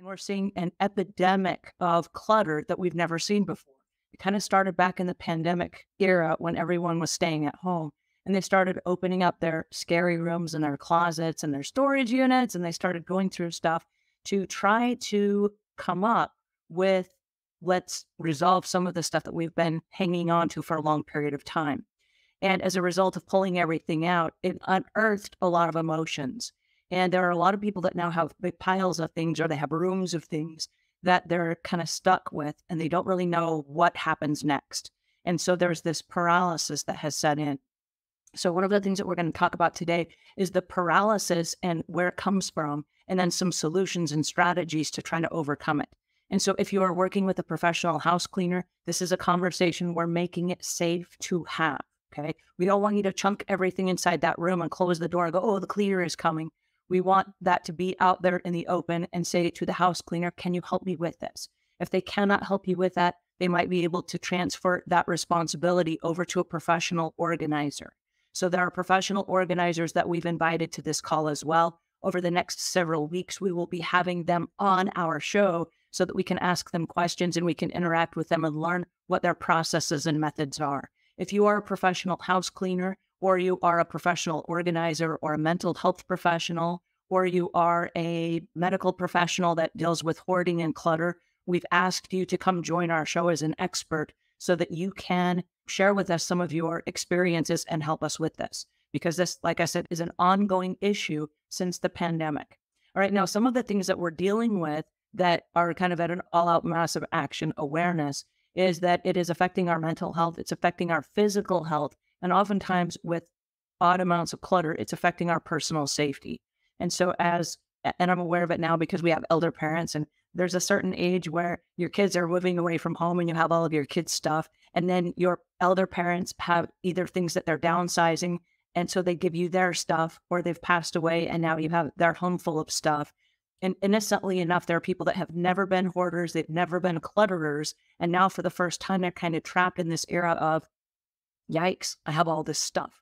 And we're seeing an epidemic of clutter that we've never seen before. It kind of started back in the pandemic era when everyone was staying at home. And they started opening up their scary rooms and their closets and their storage units. And they started going through stuff to try to come up with, let's resolve some of the stuff that we've been hanging on to for a long period of time. And as a result of pulling everything out, it unearthed a lot of emotions. And there are a lot of people that now have big piles of things, or they have rooms of things that they're kind of stuck with, and they don't really know what happens next. And so there's this paralysis that has set in. So one of the things that we're going to talk about today is the paralysis and where it comes from, and then some solutions and strategies to try to overcome it. And so if you are working with a professional house cleaner, this is a conversation we're making it safe to have. Okay. We don't want you to chunk everything inside that room and close the door and go, oh, the cleaner is coming. We want that to be out there in the open and say to the house cleaner, can you help me with this? If they cannot help you with that, they might be able to transfer that responsibility over to a professional organizer. So there are professional organizers that we've invited to this call as well. Over the next several weeks, we will be having them on our show so that we can ask them questions and we can interact with them and learn what their processes and methods are. If you are a professional house cleaner, or you are a professional organizer or a mental health professional, or you are a medical professional that deals with hoarding and clutter, we've asked you to come join our show as an expert so that you can share with us some of your experiences and help us with this. Because this, like I said, is an ongoing issue since the pandemic. All right, now some of the things that we're dealing with that are kind of at an all-out massive action awareness is that it is affecting our mental health, it's affecting our physical health, and oftentimes with odd amounts of clutter, it's affecting our personal safety. And so and I'm aware of it now because we have elder parents, and there's a certain age where your kids are moving away from home and you have all of your kids' stuff. And then your elder parents have either things that they're downsizing, and so they give you their stuff, or they've passed away and now you have their home full of stuff. And innocently enough, there are people that have never been hoarders, they've never been clutterers, and now for the first time, they're kind of trapped in this era of, yikes, I have all this stuff.